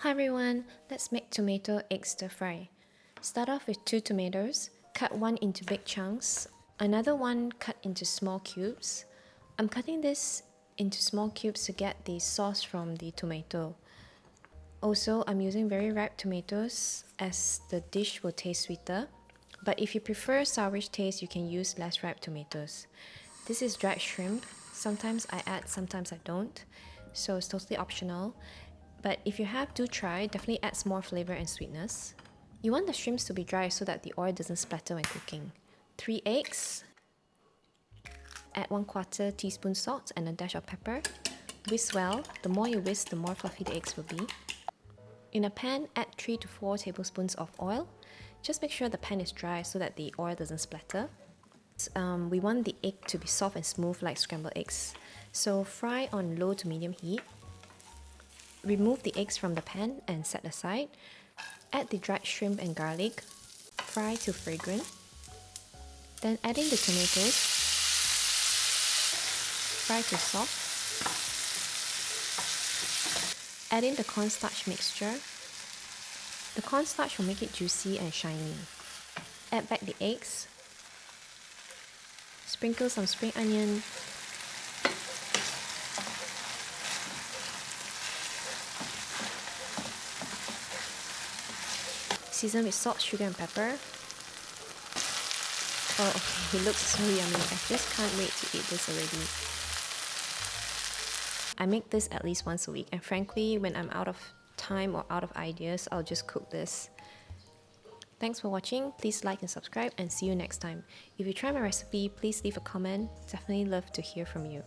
Hi everyone, let's make tomato egg stir fry. Start off with 2 tomatoes, cut one into big chunks, another one cut into small cubes. I'm cutting this into small cubes to get the sauce from the tomato. Also, I'm using very ripe tomatoes as the dish will taste sweeter, but if you prefer sourish taste, you can use less ripe tomatoes. This is dried shrimp. Sometimes I add, sometimes I don't, so it's totally optional. But if you have, do try, definitely adds more flavor and sweetness. You want the shrimps to be dry so that the oil doesn't splatter when cooking. 3 eggs. Add 1/4 teaspoon salt and a dash of pepper. Whisk well. The more you whisk, the more fluffy the eggs will be. In a pan, add 3 to 4 tablespoons of oil. Just make sure the pan is dry so that the oil doesn't splatter. We want the egg to be soft and smooth like scrambled eggs. So fry on low to medium heat. Remove the eggs from the pan and set aside. Add the dried shrimp and garlic. Fry till fragrant. Then add in the tomatoes. Fry till soft. Add in the cornstarch mixture. The cornstarch will make it juicy and shiny. Add back the eggs. Sprinkle some spring onion. Season with salt, sugar and pepper. Oh, okay, it looks so yummy. I just can't wait to eat this already. I make this at least once a week, and frankly, when I'm out of time or out of ideas, I'll just cook this. Thanks for watching. Please like and subscribe, and see you next time. If you try my recipe, please leave a comment. Definitely love to hear from you.